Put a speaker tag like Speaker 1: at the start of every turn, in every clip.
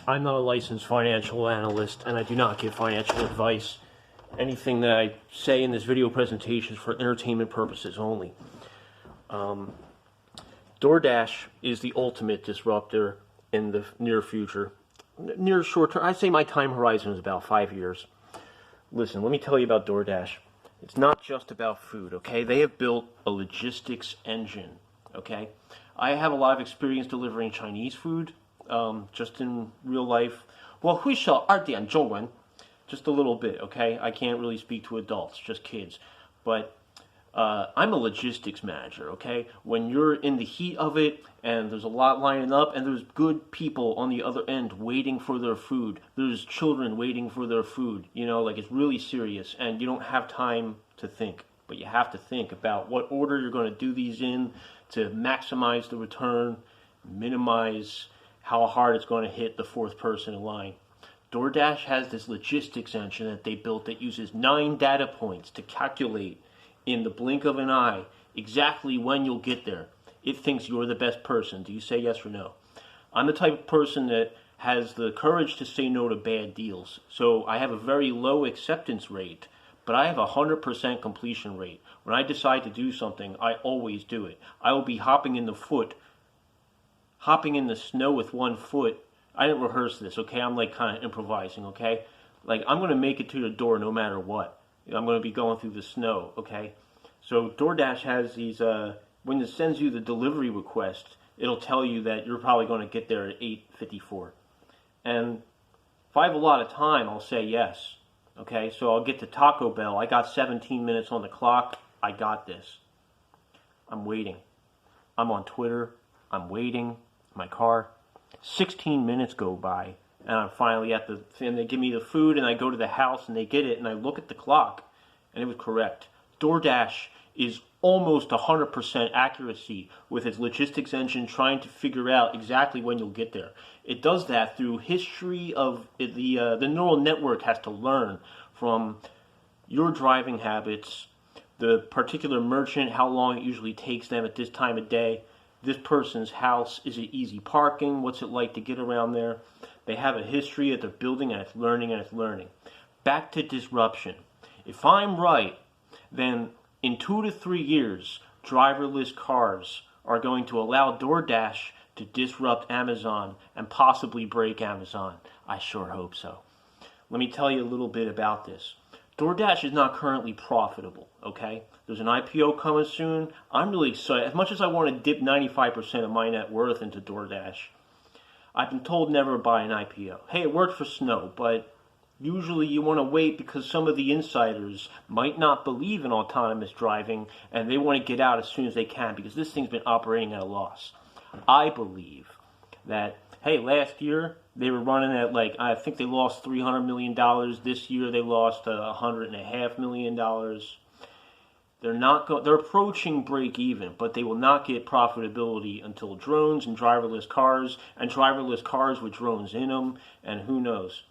Speaker 1: I'm not a licensed financial analyst, and I do not give financial advice. Anything that I say in this video presentation is for entertainment purposes only. Doordash is the ultimate disruptor in the near future. Near short term, I'd say my time horizon is about 5 years. Listen, let me tell you about Doordash. It's not just about food, okay? They have built a logistics engine, okay? I have a lot of experience delivering Chinese food, just in real life. Well, 会说2点中文, just a little bit, okay? I can't really speak to adults, just kids. But I'm a logistics manager, okay? When you're in the heat of it and there's a lot lining up and there's good people on the other end waiting for their food, there's children waiting for their food, you know, like it's really serious and you don't have time to think. But you have to think about what order you're going to do these in to maximize the return, minimize how hard it's going to hit the fourth person in line. Doordash has this logistics engine that they built that uses 9 data points to calculate in the blink of an eye exactly when you'll get there. It thinks you're the best person. Do you say yes or no? I'm the type of person that has the courage to say no to bad deals. So I have a very low acceptance rate, but I have a 100% completion rate. When I decide to do something, I always do it. I will be hopping in the snow with 1 foot. I didn't rehearse this, okay? I'm like kind of improvising, okay? Like I'm going to make it to the door no matter what. I'm going to be going through the snow, okay? So Doordash has these, when it sends you the delivery request, it'll tell you that you're probably going to get there at 8:54. And if I have a lot of time, I'll say yes, okay? So I'll get to Taco Bell. I got 17 minutes on the clock. I got this. I'm waiting. I'm on Twitter. I'm waiting in my car. 16 minutes go by. And I'm finally at the, and they give me the food, and I go to the house, and they get it, and I look at the clock, and it was correct. Doordash is almost 100% accuracy with its logistics engine trying to figure out exactly when you'll get there. It does that through history of the neural network has to learn from your driving habits, the particular merchant, how long it usually takes them at this time of day, this person's house, is it easy parking, what's it like to get around there. They have a history that they're building, and it's learning and it's learning. Back to disruption. If I'm right, then in 2 to 3 years, driverless cars are going to allow Doordash to disrupt Amazon and possibly break Amazon. I sure hope so. Let me tell you a little bit about this. Doordash is not currently profitable, okay? There's an IPO coming soon. I'm really excited. As much as I want to dip 95% of my net worth into Doordash, I've been told never buy an IPO. Hey, it worked for Snow, but usually you want to wait because some of the insiders might not believe in autonomous driving and they want to get out as soon as they can because this thing's been operating at a loss. I believe that, hey, last year they were running at like, I think they lost $300 million. This year they lost $100.5 million. They're approaching break even, but they will not get profitability until drones and driverless cars with drones in them, and who knows.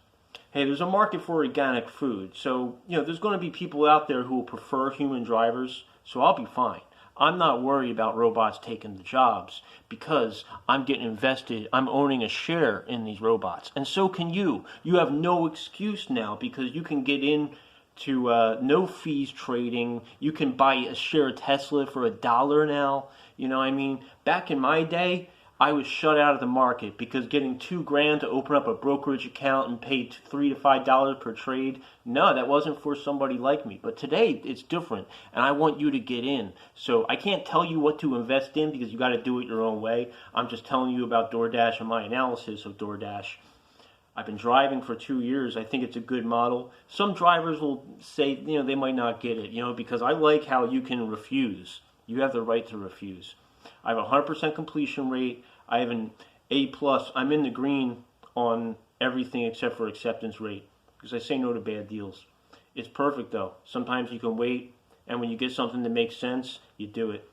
Speaker 1: Hey, there's a market for organic food, so there's going to be people out there who will prefer human drivers, so I'll be fine. I'm not worried about robots taking the jobs because I'm getting invested, I'm owning a share in these robots, and so can you. You have no excuse now because you can get in to no fees trading. You can buy a share of Tesla for $1 now. You know what I mean? Back in my day, I was shut out of the market because getting $2,000 to open up a brokerage account and pay $3 to $5 per trade, no, that wasn't for somebody like me. But today, it's different, and I want you to get in. So I can't tell you what to invest in because you got to do it your own way. I'm just telling you about Doordash and my analysis of Doordash. I've been driving for 2 years. I think it's a good model. Some drivers will say, they might not get it, because I like how you can refuse. You have the right to refuse. I have a 100% completion rate. I have an A+. I'm in the green on everything except for acceptance rate because I say no to bad deals. It's perfect, though. Sometimes you can wait, and when you get something that makes sense, you do it.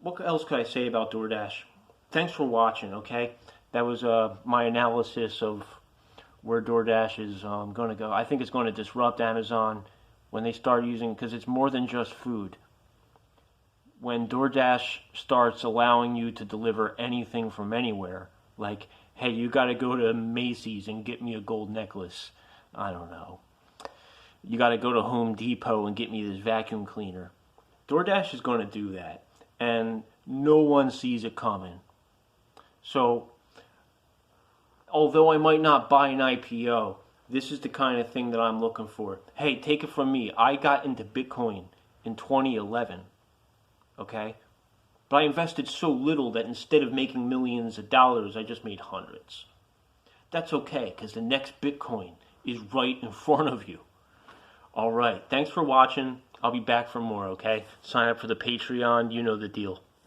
Speaker 1: What else could I say about Doordash? Thanks for watching, okay? That was my analysis of where Doordash is going to go. I think it's going to disrupt Amazon when they start using, because it's more than just food. When Doordash starts allowing you to deliver anything from anywhere, Like, hey, you got to go to Macy's and get me a gold necklace. I don't know. You got to go to Home Depot and get me this vacuum cleaner. DoorDash is going to do that, and no one sees it coming. So, although I might not buy an IPO, this is the kind of thing that I'm looking for. Hey, take it from me. I got into Bitcoin in 2011, okay? But I invested so little that instead of making millions of dollars, I just made hundreds. That's okay, because the next Bitcoin is right in front of you. All right, thanks for watching. I'll be back for more, okay? Sign up for the Patreon. You know the deal.